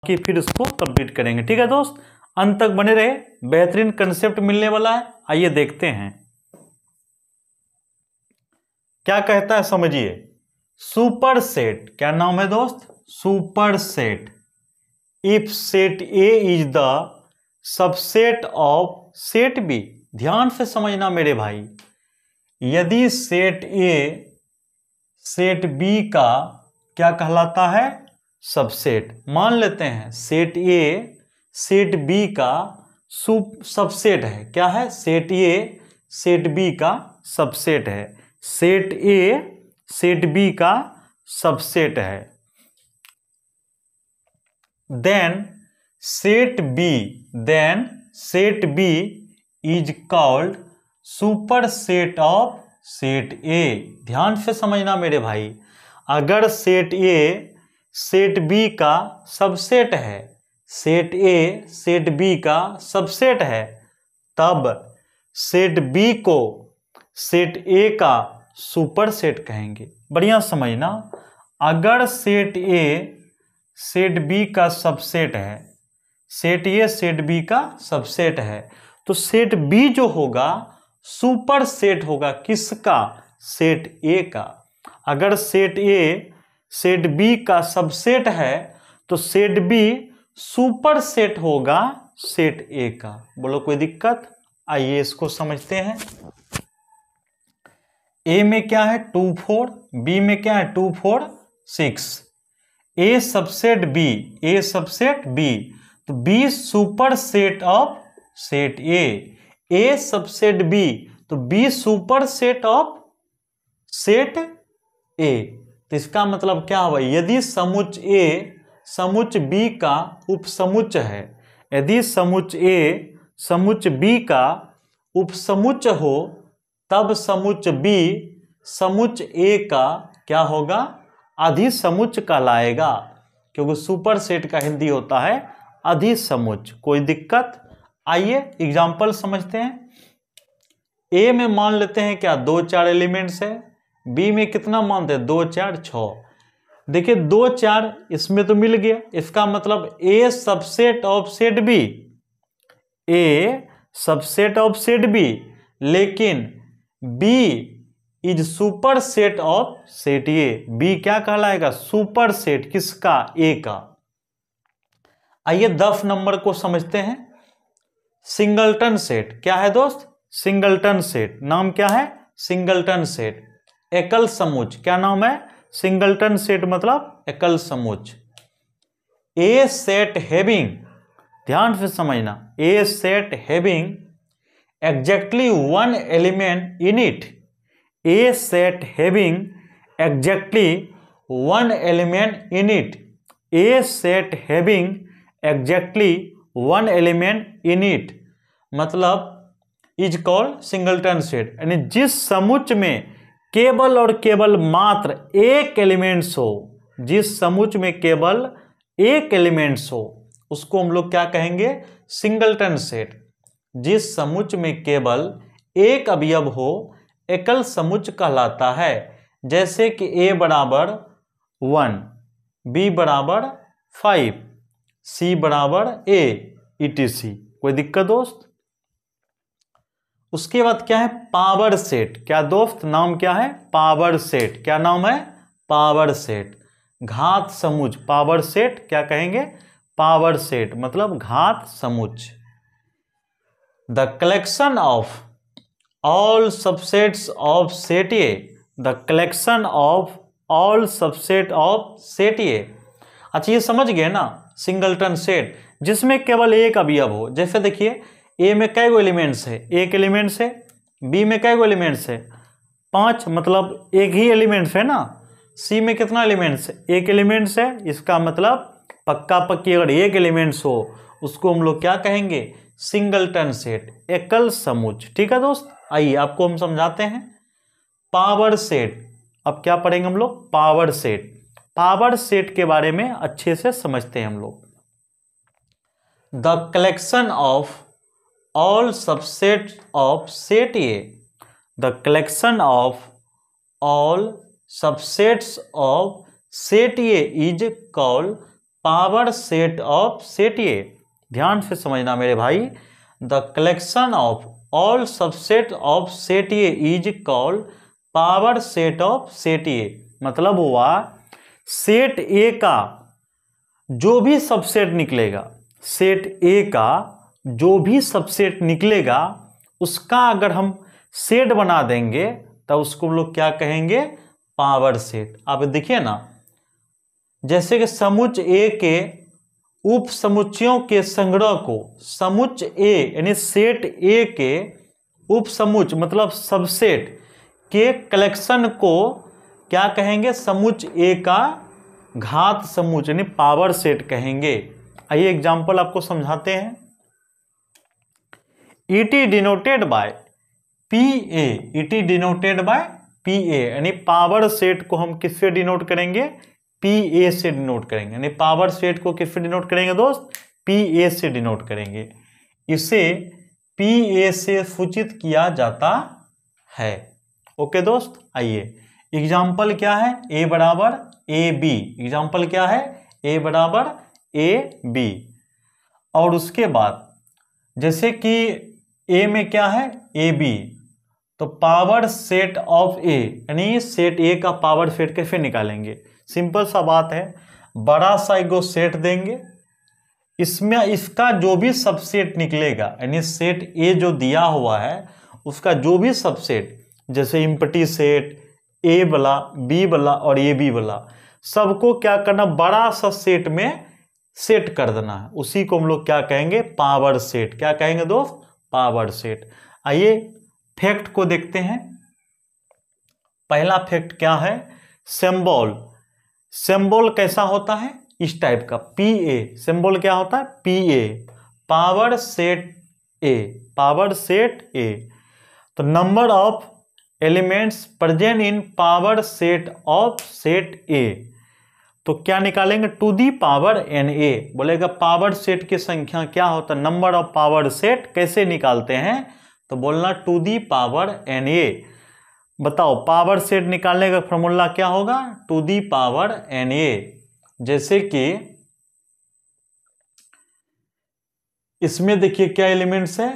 कि फिर उसको कंप्लीट करेंगे। ठीक है दोस्त, अंत तक बने रहे, बेहतरीन कंसेप्ट मिलने वाला है। आइए देखते हैं क्या कहता है, समझिए। सुपर सेट, क्या नाम है दोस्त? Superset. If set A is the subset of set B. ध्यान से समझना मेरे भाई, यदि सेट ए सेट बी का क्या कहलाता है? सबसेट। मान लेते हैं सेट ए सेट बी का सबसेट है। क्या है? सेट ए सेट बी का सबसेट है। सेट ए सेट बी का सबसेट है। Then set B is called superset of set A. ध्यान से समझना मेरे भाई, अगर सेट ए सेट बी का सबसेट है, सेट ए सेट बी का सबसेट है, तब सेट बी को सेट ए का सुपर सेट कहेंगे। बढ़िया समझना, अगर सेट ए सेट बी का सबसेट है, सेट ए सेट बी का सबसेट है, तो सेट बी जो होगा सुपर सेट होगा किसका? सेट ए का। अगर सेट ए सेट बी का सबसेट है तो सेट बी सुपर सेट होगा सेट ए का। बोलो कोई दिक्कत? आइए इसको समझते हैं। ए में क्या है? 2 4, बी में क्या है? 2 4 6। A subset B, A subset B, तो B superset of set A. A subset B, तो B superset of set A. तो इसका मतलब क्या हुआ? यदि समुच्च ए समुच्च बी का उपसमुच्च है, यदि समुच्च ए समुच्च बी का उपसमुच्च हो, तब समुच्च बी समुच्च ए का क्या होगा? अधिसमुच्च कहलाएगा, क्योंकि सुपर सेट का हिंदी होता है अधिसमुच्च। कोई दिक्कत? आइए एग्जाम्पल समझते हैं। ए में मान लेते हैं क्या? 2 4 एलिमेंट्स है। बी में कितना मानते हैं? 2 4 6। देखिए 2 4 इसमें तो मिल गया, इसका मतलब A subset of set B, A subset of set B, लेकिन B is superset of set A. B क्या कहलाएगा? सुपर सेट किसका? ए का। आइए 10 नंबर को समझते हैं। सिंगलटन सेट क्या है दोस्त? Singleton set. नाम क्या है? Singleton set. एकल समुच्च क्या नाम है? सिंगलटन सेट मतलब एकल समुच्च। ए सेट हैविंग, ध्यान से समझना, a set having exactly 1 element in it. A set having exactly 1 element in it. A set having exactly 1 element in it मतलब इज कॉल्ड सिंगलटन सेट। यानी जिस समुच्च में केवल और केवल मात्र एक एलिमेंट्स हो, जिस समुच्च में केवल एक एलिमेंट्स हो, उसको हम लोग क्या कहेंगे? Singleton set. जिस समुच्च में केवल एक अवयव हो, एकल समुच्च कहलाता है। जैसे कि ए बराबर 1, बी बराबर 5, सी बराबर ए, etc। कोई दिक्कत दोस्त? उसके बाद क्या है? Power set. क्या दोस्त? नाम क्या है? Power set. क्या नाम है? Power set. घात समुच्च। पावर सेट क्या कहेंगे? पावर सेट मतलब घात समुच्च। The collection of all subsets of set A, the collection of all subset of set A. अच्छा ये समझ गए ना, सिंगलटन सेट जिसमें केवल एक अवयव हो। जैसे देखिए ए में कै गो एलिमेंट्स है? एक एलिमेंट्स है। बी में कै गो एलिमेंट्स है? 5 मतलब एक ही एलिमेंट्स है ना। सी में कितना एलिमेंट्स है? एक एलिमेंट्स है। इसका मतलब पक्का पक्की अगर एक एलिमेंट्स हो उसको हम लोग क्या कहेंगे? सिंगलटन सेट, एकल समुच्च। ठीक है दोस्त, आइए आपको हम समझाते हैं। पावर सेट, अब क्या पढ़ेंगे हम लोग? Power set. पावर सेट के बारे में अच्छे से समझते हैं हम लोग। The collection of all subsets of set A, the collection of all subsets of set A is called power set of set A. ध्यान से समझना मेरे भाई, the collection of all subset of set A is called power set of set ए। मतलब हुआ set A का जो भी सबसेट निकलेगा, सेट ए का जो भी सबसेट निकलेगा उसका अगर हम सेट बना देंगे तो उसको हम लोग क्या कहेंगे, पावर सेट। आप देखिए ना, जैसे कि समुच्चय ए के उप समुच्चयों के संग्रह को, समुच्चय ए यानी सेट ए के उप समुच्चय मतलब सबसेट के कलेक्शन को क्या कहेंगे, समुच्चय ए का घात समुच्चय यानी पावर सेट कहेंगे। आइए एग्जांपल आपको समझाते हैं। It is denoted by P A, it is denoted by P A यानी पावर सेट को हम किससे डिनोट करेंगे, पी ए से डिनोट करेंगे। यानी पावर सेट को किससे डिनोट करेंगे दोस्त, पी ए से डिनोट करेंगे। इसे पी ए से सूचित किया जाता है। ओके दोस्त, आइए एग्जाम्पल क्या है, ए बराबर ए बी। एग्जाम्पल क्या है, ए बराबर ए बी। और उसके बाद जैसे कि ए में क्या है, ए बी, तो पावर सेट ऑफ ए यानी सेट ए का पावर सेट कैसे निकालेंगे, सिंपल सा बात है। बड़ा सा एगो सेट देंगे, इसमें इसका जो भी सबसेट निकलेगा यानी सेट ए जो दिया हुआ है उसका जो भी सबसेट, जैसे इम्पटी सेट ए वाला, बी वाला और ए बी वाला, सबको क्या करना, बड़ा सा सेट में सेट कर देना है। उसी को हम लोग क्या कहेंगे, पावर सेट। क्या कहेंगे दोस्त, पावर सेट। आइए फैक्ट को देखते हैं। पहला फैक्ट क्या है, सिंबल। सिंबल कैसा होता है, इस टाइप का, पी ए। सिंबल क्या होता है, P A, power set A, power set A. तो number of elements present in power set of set A, तो क्या निकालेंगे, two the power n A. बोलेगा पावर सेट की संख्या क्या होता है, नंबर ऑफ पावर सेट कैसे निकालते हैं, तो बोलना two the power n A. बताओ पावर सेट निकालने का फॉर्मूला क्या होगा, two the power n A. जैसे कि इसमें देखिए क्या एलिमेंट्स है,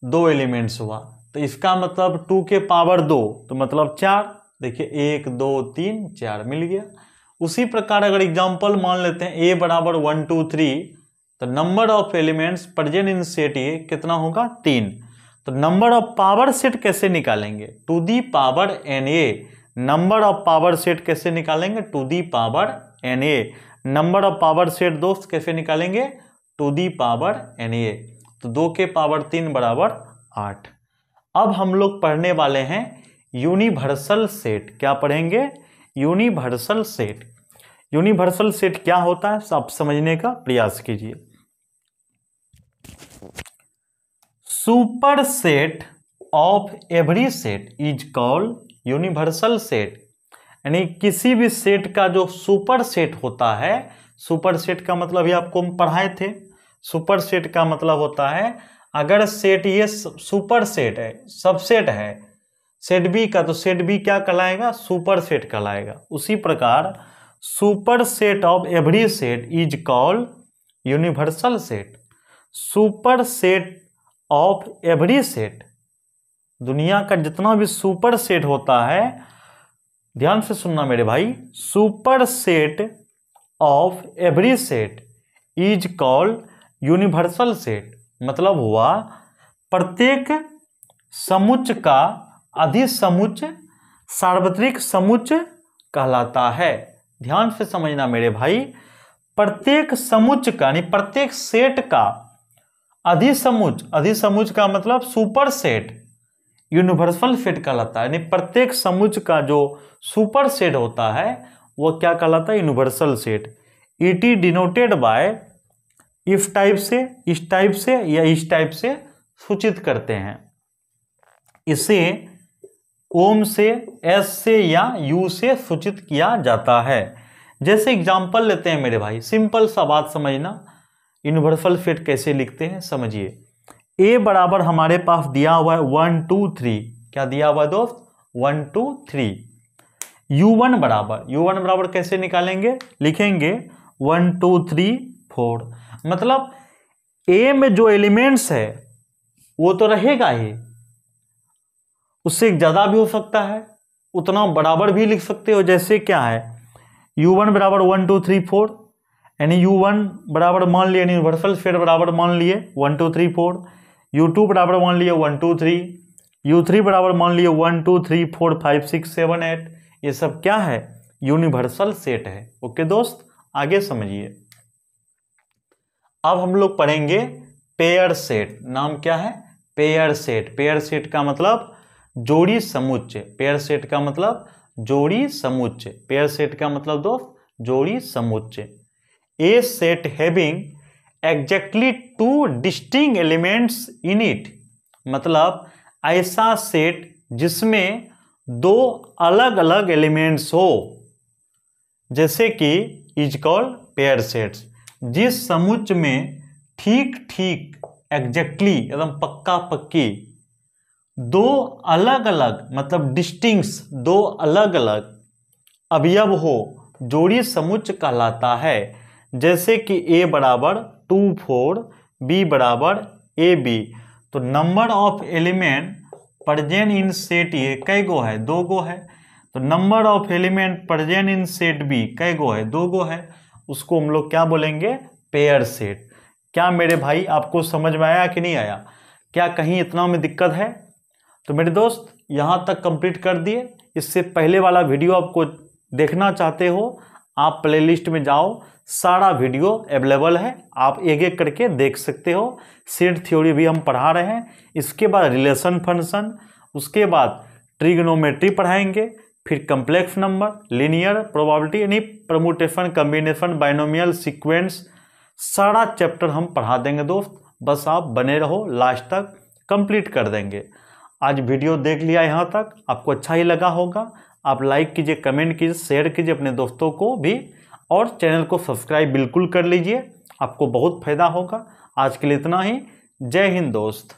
2 एलिमेंट्स हुआ, तो इसका मतलब 2 के पावर 2 तो मतलब 4। देखिए 1 2 3 4 मिल गया। उसी प्रकार अगर एग्जांपल मान लेते हैं ए बराबर 1 2 3, तो number of elements present in set ए कितना होगा, 3। तो नंबर ऑफ पावर सेट कैसे निकालेंगे, two the power n A. Number of power set कैसे निकालेंगे, two the power n A. Number of power set दोस्त कैसे निकालेंगे, two the power n A. तो 2 के पावर 3 बराबर 8। अब हम लोग पढ़ने वाले हैं यूनिवर्सल सेट। क्या पढ़ेंगे, यूनिवर्सल सेट। यूनिवर्सल सेट क्या होता है आप समझने का प्रयास कीजिए। Super set of every set is called universal set. यानी किसी भी सेट का जो सुपर सेट होता है, सुपर सेट का मतलब ये आपको हम पढ़ाए थे। सुपर सेट का मतलब होता है अगर सेट ये सुपर सेट है, सबसेट है सेट बी का, तो सेट बी क्या कहलाएगा, सुपर सेट कहलाएगा। उसी प्रकार super set of every set is called universal set. Super set of every set, दुनिया का जितना भी सुपर सेट होता है, ध्यान से सुनना मेरे भाई, super set of every set is called universal set. मतलब हुआ प्रत्येक समुच्चय का अधिसमुच्चय सार्वत्रिक समुच्चय कहलाता है। ध्यान से समझना मेरे भाई, प्रत्येक समुच्चय का यानी प्रत्येक सेट का अधिसमुच्चय, अधिसमुच्चय का मतलब सुपर सेट यूनिवर्सल सेट कहलाता है। यानी प्रत्येक समुच्चय का जो सुपर सेट होता है वो क्या कहलाता है, universal set. It is denoted by, इस टाइप से, इस टाइप से या इस टाइप से सूचित करते हैं। इसे ओम से, एस से या यू से सूचित किया जाता है। जैसे एग्जांपल लेते हैं मेरे भाई, सिंपल सा बात समझना, यूनिवर्सल सेट कैसे लिखते हैं समझिए। ए बराबर हमारे पास दिया हुआ है 1 2 3। क्या दिया हुआ है दोस्त, 1 2 3। U1 बराबर कैसे निकालेंगे, लिखेंगे 1 2 3 4। मतलब ए में जो एलिमेंट्स है वो तो रहेगा ही, उससे ज़्यादा भी हो सकता है, उतना बराबर भी लिख सकते हो। जैसे क्या है, u1 बराबर 1 2 3 4, यानी u1 बराबर मान लिए यूनिवर्सल स्फीयर बराबर मान लिए 1 2 3 4, u2 बराबर मान लिए 1 2 3, u3 बराबर मान लिए 1 2 3 4 5 6 7 8। ये सब क्या है, यूनिवर्सल सेट है। ओके दोस्त, आगे समझिए। अब हम लोग पढ़ेंगे पेयर सेट। नाम क्या है, पेयर सेट। पेयर सेट का मतलब जोड़ी समुच्चय। पेयर सेट का मतलब जोड़ी समुच्चय। पेयर सेट का मतलब दोस्त जोड़ी समुच्चय। A set having exactly 2 distinct elements in it, मतलब ऐसा सेट जिसमें 2 अलग अलग एलिमेंट्स हो, जैसे कि इज कॉल्ड पेयर सेट्स। जिस समुच्चय में ठीक ठीक एग्जैक्टली एकदम पक्का पक्की 2 अलग अलग मतलब डिस्टिंक्ट्स 2 अलग अलग अवयव हो, जोड़ी समुच्चय कहलाता है। जैसे कि ए बराबर 2 4, बी बराबर ए बी। तो number of element present in set A कै गो है, 2 गो है। तो number of element present in set B कै गो है, 2 गो है। उसको हम लोग क्या बोलेंगे, पेयर सेट। क्या मेरे भाई आपको समझ में आया कि नहीं आया? क्या कहीं इतना में दिक्कत है? तो मेरे दोस्त यहाँ तक कंप्लीट कर दिए। इससे पहले वाला वीडियो आपको देखना चाहते हो, आप प्लेलिस्ट में जाओ, सारा वीडियो अवेलेबल है, आप एक एक करके देख सकते हो। सेट थ्योरी भी हम पढ़ा रहे हैं, इसके बाद रिलेशन फंक्शन, उसके बाद ट्रिग्नोमेट्री पढ़ाएंगे, फिर कम्प्लेक्स नंबर, लीनियर प्रोबेबिलिटी यानी परमुटेशन, कॉम्बिनेशन, बाइनोमियल, सीक्वेंस, सारा चैप्टर हम पढ़ा देंगे दोस्त। बस आप बने रहो, लास्ट तक कंप्लीट कर देंगे। आज वीडियो देख लिया यहाँ तक, आपको अच्छा ही लगा होगा। आप लाइक कीजिए, कमेंट कीजिए, शेयर कीजिए अपने दोस्तों को भी, और चैनल को सब्सक्राइब बिल्कुल कर लीजिए, आपको बहुत फायदा होगा। आज के लिए इतना ही। जय हिंद दोस्त।